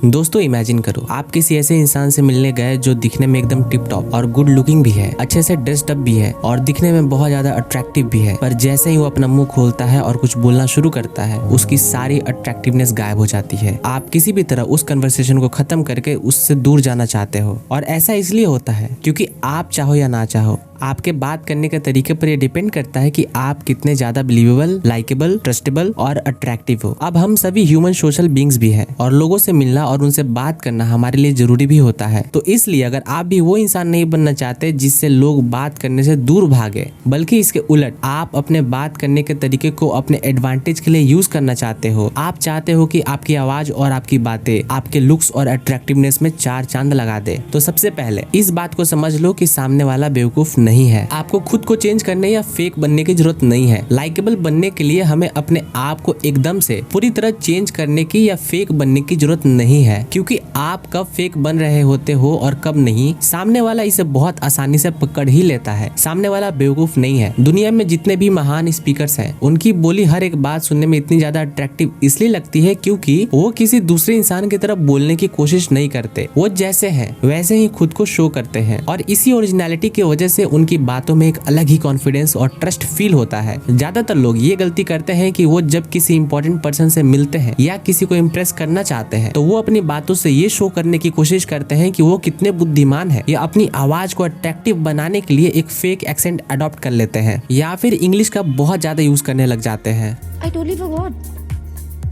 दोस्तों इमेजिन करो आप किसी ऐसे इंसान से मिलने गए जो दिखने में एकदम टिप टॉप और गुड लुकिंग भी है, अच्छे से ड्रेस्ड अप भी है और दिखने में बहुत ज्यादा अट्रैक्टिव भी है, पर जैसे ही वो अपना मुंह खोलता है और कुछ बोलना शुरू करता है उसकी सारी अट्रैक्टिवनेस गायब हो जाती है। आप किसी भी तरह उस कन्वर्सेशन को खत्म करके उससे दूर जाना चाहते हो और ऐसा इसलिए होता है क्योंकि आप चाहो या ना चाहो आपके बात करने के तरीके पर ये डिपेंड करता है कि आप कितने ज्यादा बिलीवेबल, लाइकेबल, ट्रस्टेबल और अट्रैक्टिव हो। अब हम सभी ह्यूमन सोशल बींग्स भी हैं और लोगों से मिलना और उनसे बात करना हमारे लिए जरूरी भी होता है। तो इसलिए अगर आप भी वो इंसान नहीं बनना चाहते जिससे लोग बात करने से दूर भागे, बल्कि इसके उलट आप अपने बात करने के तरीके को अपने एडवांटेज के लिए यूज करना चाहते हो, आप चाहते हो कि आपकी आवाज और आपकी बातें आपके लुक्स और अट्रैक्टिवनेस में चार चांद लगा दे, तो सबसे पहले इस बात को समझ लो कि सामने वाला बेवकूफ नहीं है। आपको खुद को चेंज करने या फेक बनने की जरूरत नहीं है। लाइकेबल बनने के लिए हमें अपने आप को एकदम से पूरी तरह चेंज करने की या फेक बनने की जरूरत नहीं है, क्योंकि आप कब फेक बन रहे होते हो और कब नहीं, सामने वाला इसे बहुत आसानी से पकड़ ही लेता है। सामने वाला बेवकूफ नहीं है। दुनिया में जितने भी महान स्पीकर्स हैं, उनकी बोली हर एक बात सुनने में इतनी ज्यादा अट्रैक्टिव इसलिए लगती है क्योंकि वो किसी दूसरे इंसान की तरफ बोलने की कोशिश नहीं करते। वो जैसे हैं वैसे ही खुद को शो करते हैं और इसी ओरिजिनलिटी की वजह से उनकी बातों में एक अलग ही कॉन्फिडेंस और ट्रस्ट फील होता है। ज्यादातर लोग ये गलती करते हैं कि वो जब किसी इंपॉर्टेंट पर्सन से मिलते हैं या किसी को इम्प्रेस करना चाहते हैं तो वो अपनी बातों से ये शो करने की कोशिश करते हैं कि वो कितने बुद्धिमान है, या अपनी आवाज को अट्रैक्टिव बनाने के लिए एक फेक एक्सेंट अडॉप्ट कर लेते हैं या फिर इंग्लिश का बहुत ज्यादा यूज करने लग जाते हैं। I totally forgot.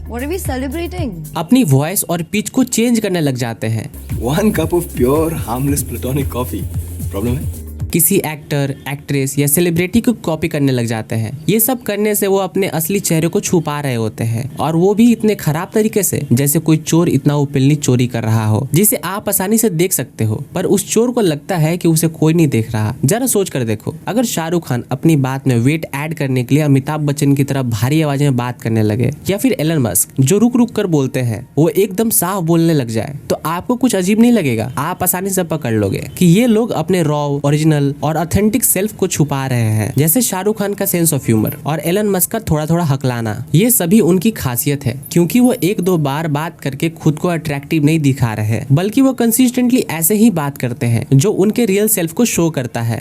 What are we celebrating? अपनी वॉइस और पिच को चेंज करने लग जाते हैं। 1 cup of pure harmless platonic coffee. Problem है? किसी एक्टर, एक्ट्रेस या सेलिब्रिटी को कॉपी करने लग जाते हैं। ये सब करने से वो अपने असली चेहरे को छुपा रहे होते हैं और वो भी इतने खराब तरीके से जैसे कोई चोर इतना ओपनली चोरी कर रहा हो जिसे आप आसानी से देख सकते हो, पर उस चोर को लगता है कि उसे कोई नहीं देख रहा। जरा सोच कर देखो, अगर शाहरुख खान अपनी बात में वेट ऐड करने के लिए अमिताभ बच्चन की तरह भारी आवाज में बात करने लगे, या फिर एलन मस्क जो रुक रुक कर बोलते हैं वो एकदम साफ बोलने लग जाए, तो आपको कुछ अजीब नहीं लगेगा। आप आसानी से पकड़ लोगे कि ये लोग अपने रॉ, ओरिजिनल और ऑथेंटिक सेल्फ को छुपा रहे हैं। जैसे शाहरुख खान का सेंस ऑफ ह्यूमर और एलन मस्क का थोड़ा थोड़ा हकलाना, ये सभी उनकी खासियत है क्योंकि वो एक दो बार बात करके खुद को अट्रैक्टिव नहीं दिखा रहे, बल्कि वो कंसिस्टेंटली ऐसे ही बात करते हैं जो उनके रियल सेल्फ को शो करता है।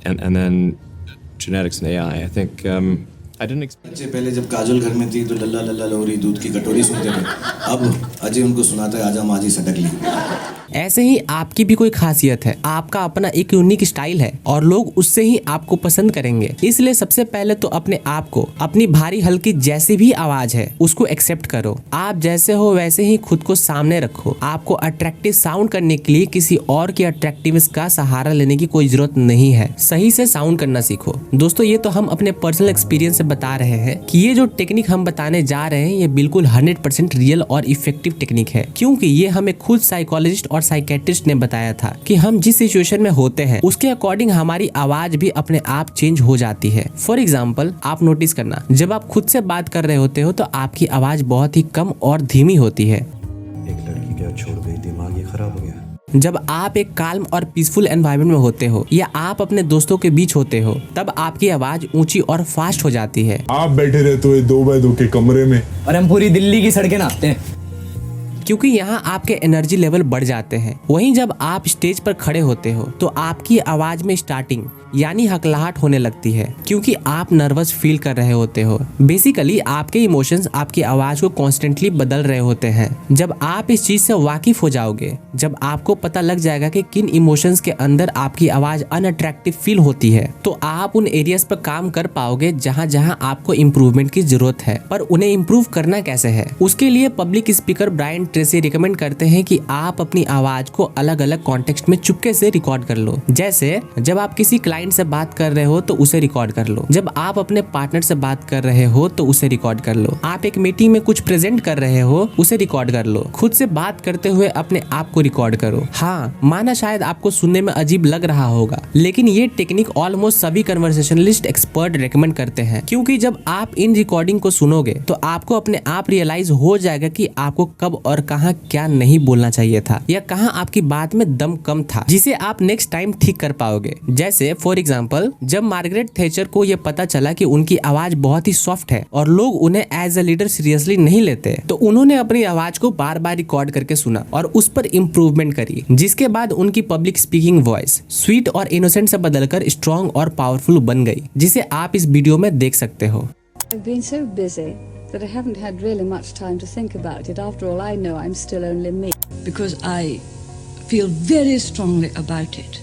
And then genetics and AI. I think I didn't expect. बच्चे पहले जब काजल घर में थी तो लल्ला लल्ला लोरी दूध की कटोरी सुनते थे, अब अजय उनको सुनाता है आजा माजी सटक ली। ऐसे ही आपकी भी कोई खासियत है, आपका अपना एक यूनिक स्टाइल है और लोग उससे ही आपको पसंद करेंगे। इसलिए सबसे पहले तो अपने आप को, अपनी भारी हल्की जैसी भी आवाज है उसको एक्सेप्ट करो। आप जैसे हो वैसे ही खुद को सामने रखो। आपको अट्रैक्टिव साउंड करने के लिए किसी और की अट्रैक्टिवनेस का सहारा लेने की कोई जरूरत नहीं है। सही से साउंड करना सीखो। दोस्तों ये तो हम अपने पर्सनल एक्सपीरियंस से बता रहे हैं कि ये जो टेक्निक हम बताने जा रहे हैं ये बिल्कुल 100% रियल और इफेक्टिव टेक्निक है, क्योंकि ये हमें खुद साइकोलॉजिस्ट और साइकेट्रिस्ट ने बताया था कि हम जिस सिचुएशन में होते हैं उसके अकॉर्डिंग हमारी आवाज भी अपने आप चेंज हो जाती है। फॉर एग्जाम्पल आप नोटिस करना, जब आप खुद से बात कर रहे होते हो तो आपकी आवाज बहुत ही कम और धीमी होती है। एक लड़की क्या छोड़ गई, दिमाग ही खराब हो गया। जब आप एक काल्म और पीसफुल एनवायरनमेंट में होते हो या आप अपने दोस्तों के बीच होते हो तब आपकी आवाज ऊंची और फास्ट हो जाती है। आप बैठे रहते हो 2 बाय 2 के कमरे में और हम पूरी दिल्ली की सड़कें नापते हैं, क्योंकि यहाँ आपके एनर्जी लेवल बढ़ जाते हैं। वहीं जब आप स्टेज पर खड़े होते हो तो आपकी आवाज में स्टार्टिंग यानी हकलाहट होने लगती है, क्योंकि आप नर्वस फील कर रहे होते हो। बेसिकली आपके इमोशंस आपकी आवाज को कॉन्स्टेंटली बदल रहे होते हैं। जब आप इस चीज से वाकिफ हो जाओगे, जब आपको पता लग जाएगा कि किन इमोशंस के अंदर आपकी आवाज अनअट्रैक्टिव फील होती है, तो आप उन एरियाज पर काम कर पाओगे जहाँ जहाँ आपको इम्प्रूवमेंट की जरूरत है। पर उन्हें इम्प्रूव करना कैसे है, उसके लिए public speaker Brian Tracy recommend करते हैं कि आप अपनी आवाज को अलग अलग कॉन्टेक्स्ट में चुपके से रिकॉर्ड कर लो। जैसे जब आप किसी क्लाइंट से बात कर रहे हो तो उसे रिकॉर्ड कर लो, जब आप अपने पार्टनर से बात कर रहे हो तो उसे रिकॉर्ड कर लो, आप एक मीटिंग में कुछ प्रेजेंट कर रहे हो उसे रिकॉर्ड कर लो, खुद से बात करते हुए अपने आप को रिकॉर्ड करो। हाँ, माना शायद आपको सुनने में अजीब लग रहा होगा, लेकिन ये टेक्निक ऑलमोस्ट सभी कन्वर्सेशनलिस्ट एक्सपर्ट रेकमेंड करते हैं, क्योंकि जब आप इन रिकॉर्डिंग को सुनोगे तो आपको अपने आप रियलाइज हो जाएगा कि आपको कब और कहाँ क्या नहीं बोलना चाहिए था या कहाँ आपकी बात में दम कम था जिसे आप नेक्स्ट टाइम ठीक कर पाओगे। जैसे फॉर एग्जाम्पल, जब मार्गरेट थैचर को ये पता चला कि उनकी आवाज बहुत ही सॉफ्ट है और लोग उन्हें एज अ लीडर सीरियसली नहीं लेते, तो उन्होंने अपनी आवाज को बार बार रिकॉर्ड करके सुना और उस पर इम्प्रूवमेंट करी, जिसके बाद उनकी पब्लिक स्पीकिंग वॉइस स्वीट और इनोसेंट से बदलकर स्ट्रॉन्ग और पावरफुल बन गई, जिसे आप इस वीडियो में देख सकते हो। I've been so busy that I haven't had really much time to think about it. After all, I know I'm still only me. Because I feel very strongly about it.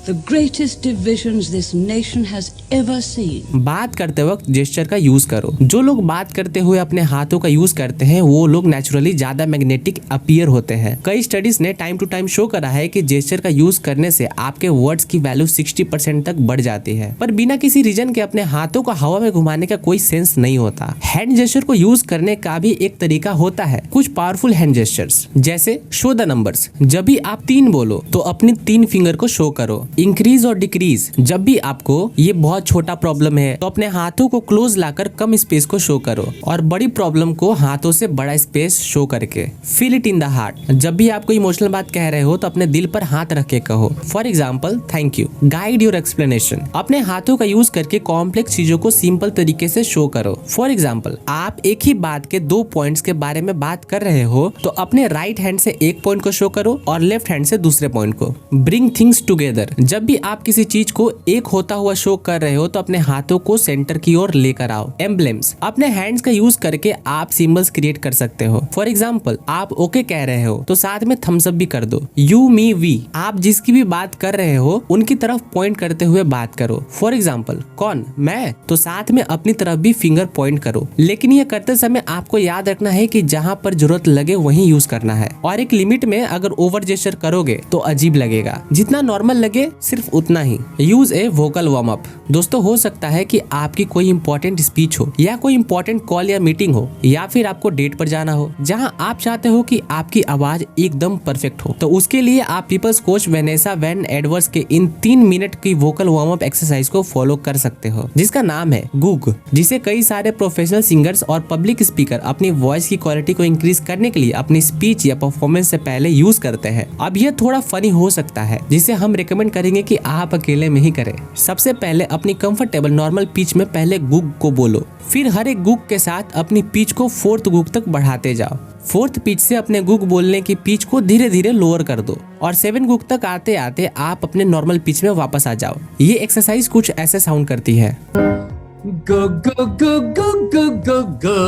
The greatest divisions this nation has ever seen. बात करते वक्त gesture का use करो। जो लोग बात करते हुए अपने हाथों का यूज करते हैं वो लोग नेचुरली ज्यादा मैग्नेटिक अपीयर होते हैं। कई स्टडीज ने टाइम टू टाइम शो करा है कि जेस्चर का यूज करने से आपके वर्ड्स की वैल्यू 60% तक बढ़ जाती है, पर बिना किसी रीजन के अपने हाथों को हवा में घुमाने का कोई सेंस नहीं होता। हैंड जेस्चर को यूज करने का भी एक तरीका होता है। कुछ पावरफुल हैंड जेस्चर्स जैसे शो द नंबर्स। जब भी आप 3 बोलो तो अपनी 3 फिंगर को शो करो। इंक्रीज और डिक्रीज, जब भी आपको ये बहुत छोटा प्रॉब्लम है तो अपने हाथों को क्लोज लाकर कम स्पेस को शो करो और बड़ी प्रॉब्लम को हाथों से बड़ा स्पेस शो करके। Feel it in the heart, जब भी आपको इमोशनल बात कह रहे हो तो अपने दिल पर हाथ रख के कहो। For example, thank you. Guide your explanation, अपने हाथों का यूज करके कॉम्प्लेक्स चीजों को सिंपल तरीके से शो करो। फॉर एग्जाम्पल, आप एक ही बात के 2 पॉइंट्स के बारे में बात कर रहे हो तो अपने राइट हैंड से एक पॉइंट को शो करो और लेफ्ट हैंड से दूसरे पॉइंट को। ब्रिंग थिंग्स टुगेदर, जब भी आप किसी चीज को एक होता हुआ शो कर रहे हो तो अपने हाथों को सेंटर की ओर लेकर आओ। एम्ब्लेम्स, अपने हैंड्स का यूज करके आप सिंबल्स क्रिएट कर सकते हो। फॉर एग्जाम्पल, आप ओके कह रहे हो तो साथ में थम्स अप भी कर दो। यू मी वी, आप जिसकी भी बात कर रहे हो उनकी तरफ पॉइंट करते हुए बात करो। फॉर एग्जाम्पल, कौन, मैं, तो साथ में अपनी तरफ भी फिंगर पॉइंट करो। लेकिन ये करते समय आपको याद रखना है कि जहाँ पर जरूरत लगे वहीं यूज करना है और एक लिमिट में। अगर ओवर जेस्चर करोगे तो अजीब लगेगा, जितना नॉर्मल लगे सिर्फ उतना ही। यूज ए वोकल वार्म अप। दोस्तों, हो सकता है कि आपकी कोई इंपॉर्टेंट स्पीच हो या कोई इंपॉर्टेंट कॉल या मीटिंग हो या फिर आपको डेट पर जाना हो जहां आप चाहते हो कि आपकी आवाज एकदम परफेक्ट हो, तो उसके लिए आप people's coach Vanessa Van Edwards के इन 3 मिनट की वोकल वार्म अप एक्सरसाइज को फॉलो कर सकते हो, जिसका नाम है गूग, जिसे कई सारे प्रोफेशनल सिंगर्स और पब्लिक स्पीकर अपनी वॉइस की क्वालिटी को इंक्रीज करने के लिए अपनी स्पीच या परफॉर्मेंस से पहले यूज करते हैं। अब यह थोड़ा फनी हो सकता है, जिसे हम रिकमेंड करेंगे कि आप अकेले में ही करें। सबसे पहले अपनी कंफर्टेबल नॉर्मल पिच में पहले गूग को बोलो, फिर हर एक गूग के साथ अपनी पिच को 4th गूग तक बढ़ाते जाओ। 4th पिच से अपने गूग बोलने की पिच को धीरे धीरे लोअर कर दो और 7 गूग तक आते आते आप अपने नॉर्मल पिच में वापस आ जाओ। ये एक्सरसाइज कुछ ऐसे साउंड करती है। Go go go go go go go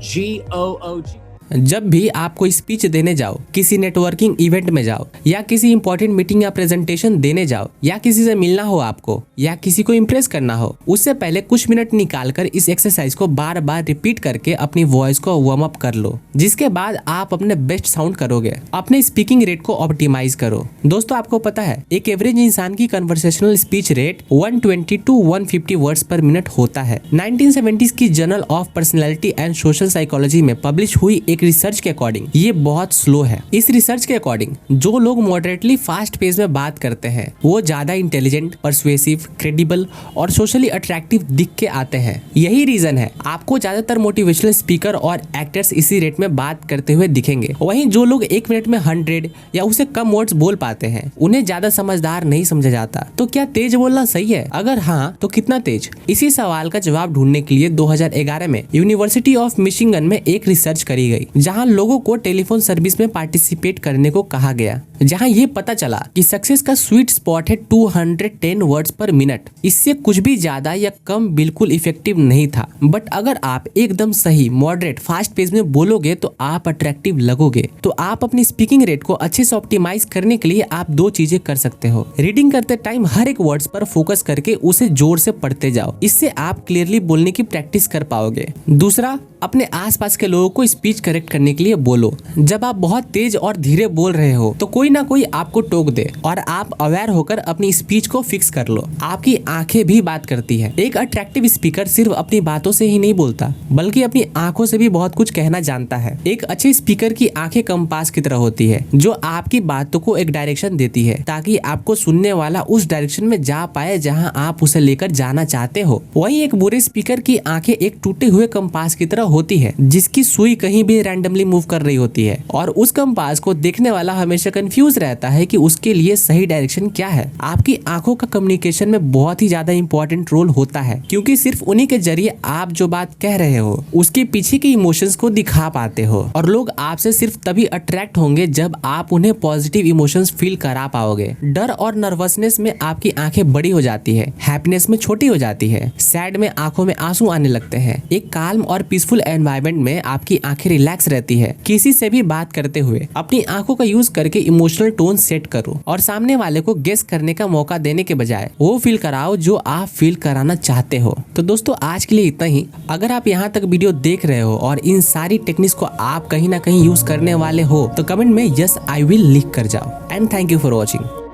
G-O-O-G। जब भी आप कोई स्पीच देने जाओ, किसी नेटवर्किंग इवेंट में जाओ या किसी इंपॉर्टेंट मीटिंग या प्रेजेंटेशन देने जाओ या किसी से मिलना हो आपको या किसी को इम्प्रेस करना हो, उससे पहले कुछ मिनट निकालकर इस एक्सरसाइज को बार बार रिपीट करके अपनी वॉइस को वार्म अप कर लो, जिसके बाद आप अपने बेस्ट साउंड करोगे। अपने स्पीकिंग रेट को ऑप्टिमाइज करो। दोस्तों, आपको पता है एक एवरेज इंसान की conversational speech rate 120 to 150 words पर मिनट होता है। 1970s की journal of personality and social psychology में पब्लिश हुई एक रिसर्च के अकॉर्डिंग ये बहुत स्लो है। इस रिसर्च के अकॉर्डिंग जो लोग मॉडरेटली फास्ट पेस में बात करते हैं वो ज्यादा इंटेलिजेंट, परसुएसिव, क्रेडिबल और सोशली अट्रैक्टिव दिख के आते हैं। यही रीजन है आपको ज्यादातर मोटिवेशनल स्पीकर और एक्टर्स इसी रेट में बात करते हुए दिखेंगे। वहीं जो लोग 1 मिनट में 100 या उससे कम वर्ड्स बोल पाते हैं उन्हें ज्यादा समझदार नहीं समझा जाता। तो क्या तेज बोलना सही है? अगर हाँ तो कितना तेज? इसी सवाल का जवाब ढूंढने के लिए 2011 में यूनिवर्सिटी ऑफ मिशिगन में एक रिसर्च करी गई, जहां लोगों को टेलीफोन सर्विस में पार्टिसिपेट करने को कहा गया, जहां ये पता चला कि सक्सेस का स्वीट स्पॉट है 210 वर्ड्स पर मिनट। इससे कुछ भी ज्यादा या कम बिल्कुल इफेक्टिव नहीं था। बट अगर आप एकदम सही, मॉडरेट, फास्ट पेस में बोलोगे तो आप अट्रैक्टिव लगोगे। तो आप अपनी स्पीकिंग रेट को अच्छे से ऑप्टिमाइज करने के लिए आप 2 चीजें कर सकते हो। रीडिंग करते टाइम हर एक वर्ड्स पर फोकस करके उसे जोर से पढ़ते जाओ, इससे आप क्लियरली बोलने की प्रैक्टिस कर पाओगे। दूसरा, अपने आसपास के लोगों को स्पीच करेक्ट करने के लिए बोलो। जब आप बहुत तेज और धीरे बोल रहे हो तो कोई ना कोई आपको टोक दे और आप अवेयर होकर अपनी स्पीच को फिक्स कर लो। आपकी आंखें भी बात करती है। एक अट्रैक्टिव स्पीकर सिर्फ अपनी बातों से ही नहीं बोलता बल्कि अपनी आंखों से भी बहुत कुछ कहना जानता है। एक अच्छे स्पीकर की आंखें कंपास की तरह होती है जो आपकी बातों को एक डायरेक्शन देती है ताकि आपको सुनने वाला उस डायरेक्शन में जा पाए जहाँ आप उसे लेकर जाना चाहते हो। वहीं एक बुरे स्पीकर की आंखें एक टूटे हुए कंपास की तरह होती है जिसकी सुई कहीं भी रैंडमली मूव कर रही होती है और उस कंपास को देखने वाला हमेशा कंफ्यूज रहता है कि उसके लिए सही डायरेक्शन क्या है। आपकी आंखों का कम्युनिकेशन में बहुत ही ज्यादा इंपॉर्टेंट रोल होता है, क्योंकि सिर्फ उन्हीं के जरिए आप जो बात कह रहे हो उसके पीछे के इमोशंस को दिखा पाते हो और लोग आपसे सिर्फ तभी अट्रैक्ट होंगे जब आप उन्हें पॉजिटिव इमोशंस फील करा पाओगे। डर और नर्वसनेस में आपकी आंखें बड़ी हो जाती है, हैप्पीनेस में छोटी हो जाती है, सैड में आंखों में आंसू आने लगते हैं। एक काल्म और पीसफुल एनवायरनमेंट में आपकी आंखें रिलैक्स रहती है। किसी से भी बात करते हुए अपनी आंखों का यूज करके इमोशनल टोन सेट करो और सामने वाले को गेस करने का मौका देने के बजाय वो फील कराओ जो आप फील कराना चाहते हो। तो दोस्तों आज के लिए इतना ही। अगर आप यहाँ तक वीडियो देख रहे हो और इन सारी टेक्निक्स को आप कहीं ना कहीं यूज करने वाले हो तो कमेंट में यस आई विल लिख कर जाओ। And thank you for watching.